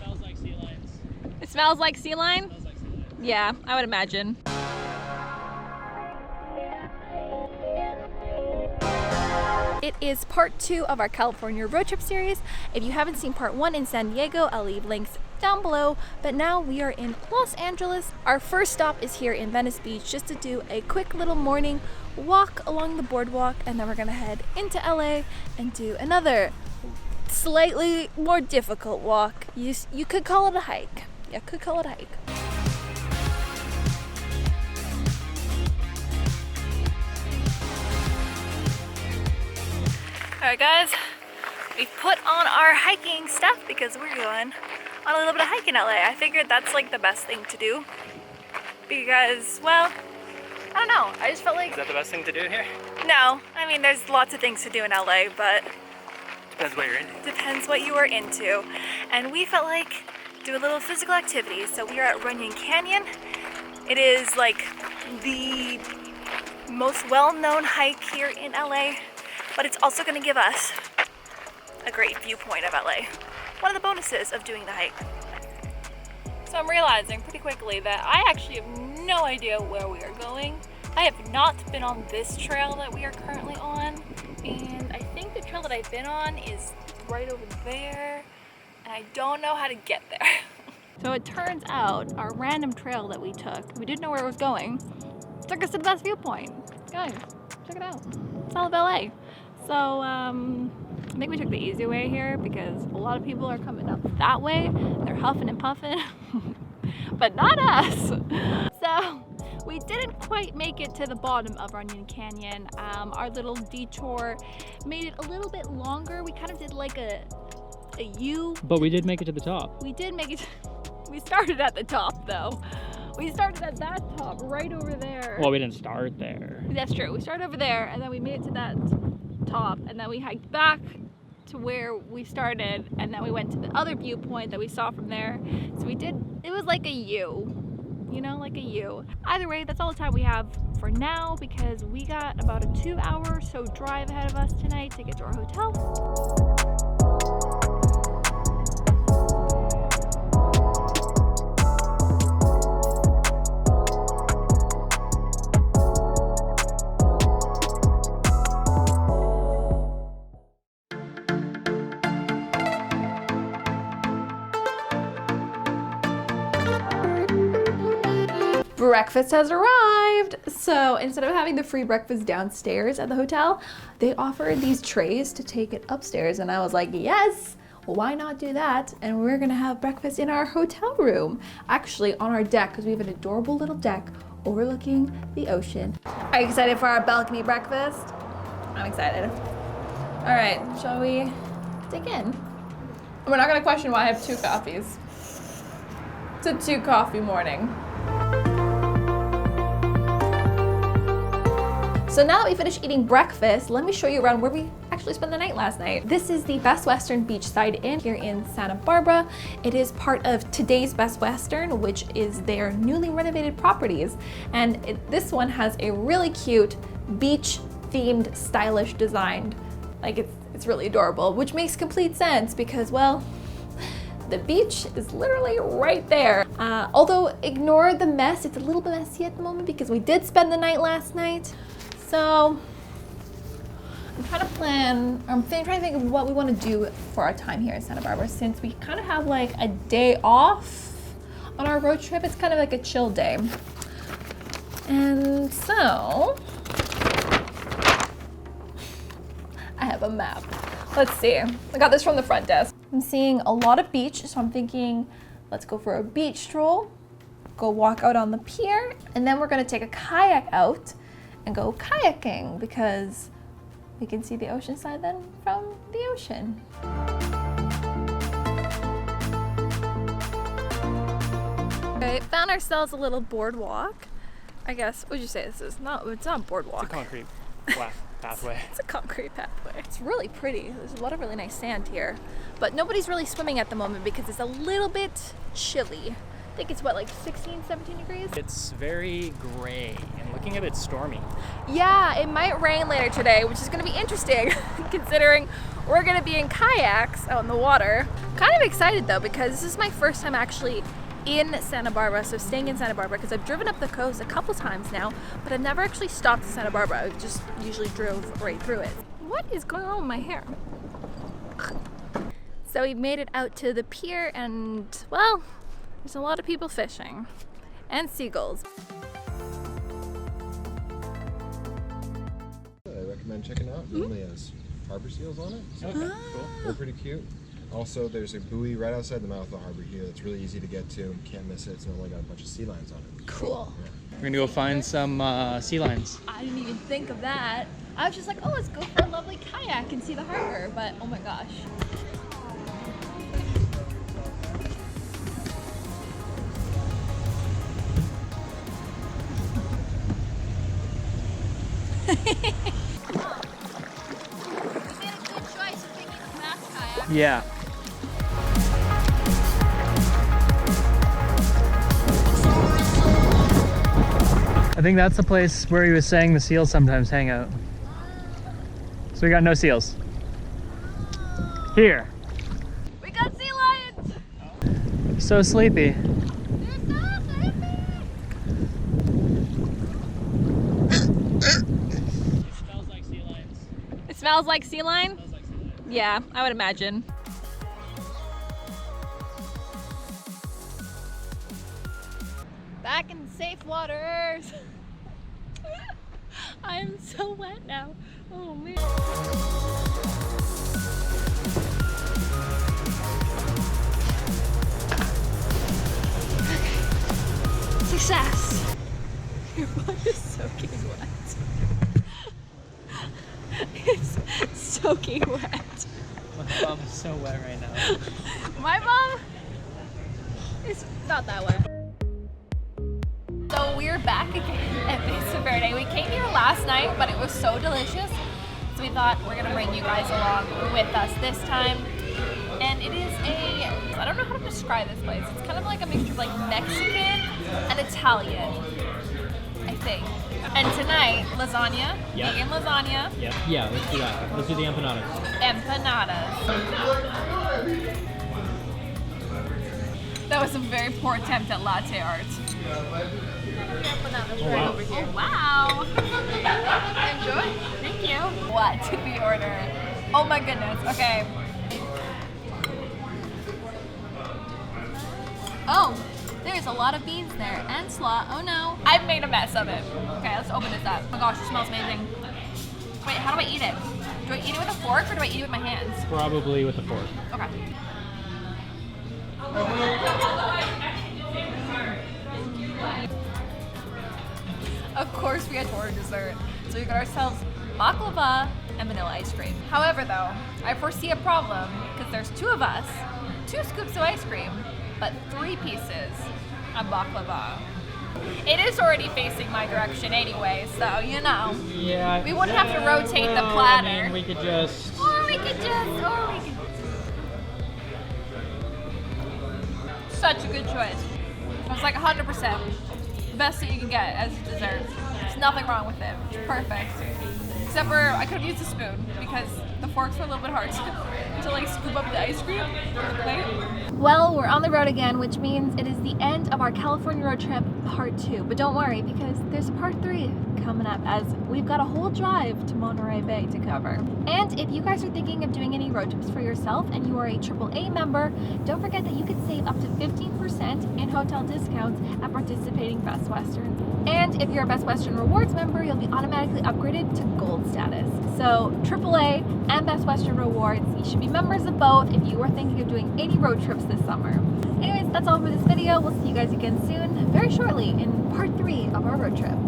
Smells like sea lions. It smells like sea lion? Smells like sea lions. Yeah, I would imagine. It is part 2 of our California road trip series. If you haven't seen part 1 in San Diego, I'll leave links down below. But now we are in Los Angeles. Our first stop is here in Venice Beach just to do a quick little morning walk along the boardwalk, and then we're gonna head into LA and do another slightly more difficult walk. You could call it a hike. You could call it a hike. Alright guys, we put on our hiking stuff because we're going on a little bit of hike in LA. I figured that's like the best thing to do because, well, I don't know. I just felt like... Is that the best thing to do here? No, I mean there's lots of things to do in LA, but... Depends what you're into. Depends what you are into. And we felt like do a little physical activity. So we are at Runyon Canyon. It is like the most well-known hike here in LA. But it's also going to give us a great viewpoint of LA. One of the bonuses of doing the hike. So I'm realizing pretty quickly that I actually have no idea where we are going. I have not been on this trail that we are currently on, and I think the trail that I've been on is right over there, and I don't know how to get there. So it turns out our random trail that we took, we didn't know where it was going, took us to the best viewpoint. Guys, check it out. It's all of LA. So I think we took the easy way here because a lot of people are coming up that way. They're huffing and puffing, but not us. So we didn't quite make it to the bottom of Runyon Canyon. Our little detour made it a little bit longer. We kind of did like a U. But we did make it to the top. We did make it. We started at the top though. We started at that top right over there. Well, we didn't start there. That's true. We started over there and then we made it to that top, and then we hiked back to where we started, and then we went to the other viewpoint that we saw from there. So we did, it was like a U, you know, like a U. Either way, that's all the time we have for now because we got about a 2-hour or so drive ahead of us tonight to get to our hotel. Breakfast has arrived! So instead of having the free breakfast downstairs at the hotel, they offered these trays to take it upstairs, and I was like, yes, why not do that? And we're gonna have breakfast in our hotel room, actually on our deck, because we have an adorable little deck overlooking the ocean. Are you excited for our balcony breakfast? I'm excited. All right, shall we dig in? We're not gonna question why I have 2 coffees. It's a 2-coffee morning. So now that we finished eating breakfast, let me show you around where we actually spent the night last night. This is the Best Western Beachside Inn here in Santa Barbara. It is part of Today's Best Western, which is their newly renovated properties. And this one has a really cute beach-themed, stylish design. Like it's really adorable, which makes complete sense because, well, the beach is literally right there. Although ignore the mess, it's a little bit messy at the moment because we did spend the night last night. So I'm trying to think of what we want to do for our time here in Santa Barbara, since we kind of have like a day off on our road trip. It's kind of like a chill day. And so I have a map. Let's see. I got this from the front desk. I'm seeing a lot of beach, so I'm thinking let's go for a beach stroll, go walk out on the pier, and then we're gonna take a kayak out and go kayaking because we can see the ocean side then from the ocean. Okay, found ourselves a little boardwalk. I guess, what'd you say this is? No, it's not a boardwalk. It's a concrete pathway. It's a concrete pathway. It's really pretty. There's a lot of really nice sand here. But nobody's really swimming at the moment because it's a little bit chilly. I think it's what, like 16, 17 degrees? It's very gray and looking a bit stormy. Yeah, it might rain later today, which is going to be interesting considering we're going to be in kayaks out in the water. Kind of excited though, because this is my first time actually in Santa Barbara, so staying in Santa Barbara, because I've driven up the coast a couple times now, but I've never actually stopped in Santa Barbara. I've just usually drove right through it. What is going on with my hair? So we made it out to the pier and, well, there's a lot of people fishing and seagulls. I recommend checking out. It only has harbor seals on it. So Okay, cool. they're pretty cute. Also, there's a buoy right outside the mouth of the harbor here that's really easy to get to. You can't miss it. It's only got a bunch of sea lions on it. Cool. Yeah. We're gonna go find some sea lions. I didn't even think of that. I was just like, oh, let's go for a lovely kayak and see the harbor, but oh my gosh. Yeah. I think that's the place where he was saying the seals sometimes hang out. So we got no seals. Here. We got sea lions! So sleepy. They're so sleepy! It smells like sea lions. It smells like sea lion? Yeah, I would imagine. Back in safe waters. I'm so wet now. Oh man. Okay. Success. Your butt is soaking wet. It's soaking wet. My bum is so wet right now. My mom is not that wet. So we're back again at Venice Beach. We came here last night, but it was so delicious. So we thought we're gonna bring you guys along with us this time. And it is I don't know how to describe this place. It's kind of like a mixture of like Mexican and Italian, I think. And tonight, lasagna, Yep. vegan lasagna, Yep. Yeah, let's do that. Let's do the empanadas. empanadas. That was a very poor attempt at latte art. Oh, wow. Oh, wow. Enjoy. Thank you. What did we order? Oh my goodness. Okay. Oh, there's a lot of beans there and slaw. Oh no. I've made a mess of it. Okay, let's open this up. Oh my gosh, it smells amazing. Wait, how do I eat it? Do I eat it with a fork or do I eat it with my hands? Probably with a fork. Okay. Of course we had to order dessert. So we got ourselves baklava and vanilla ice cream. However though, I foresee a problem because there's two of us, 2 scoops of ice cream, but 3 pieces of baklava. It is already facing my direction anyway, so you know. Yeah. We wouldn't have to rotate the platter. I mean, we could just... Or we could Such a good choice. It was like 100%. Best that you can get as a dessert. There's nothing wrong with it. It's perfect. Except for I could have used a spoon because the forks were a little bit hard to like scoop up the ice cream on the plate. Well, we're on the road again, which means it is the end of our California road trip part 2. But don't worry, because there's a part 3 coming up as we've got a whole drive to Monterey Bay to cover. And if you guys are thinking of doing any road trips for yourself and you are a AAA member, don't forget that you can save up to 15% in hotel discounts at participating Best Western. And if you're a Best Western Rewards member, you'll be automatically upgraded to Gold status. So AAA and Best Western Rewards, you should be members of both if you are thinking of doing any road trips this summer. Anyways, that's all for this video. We'll see you guys again soon, very shortly, in part 3 of our road trip.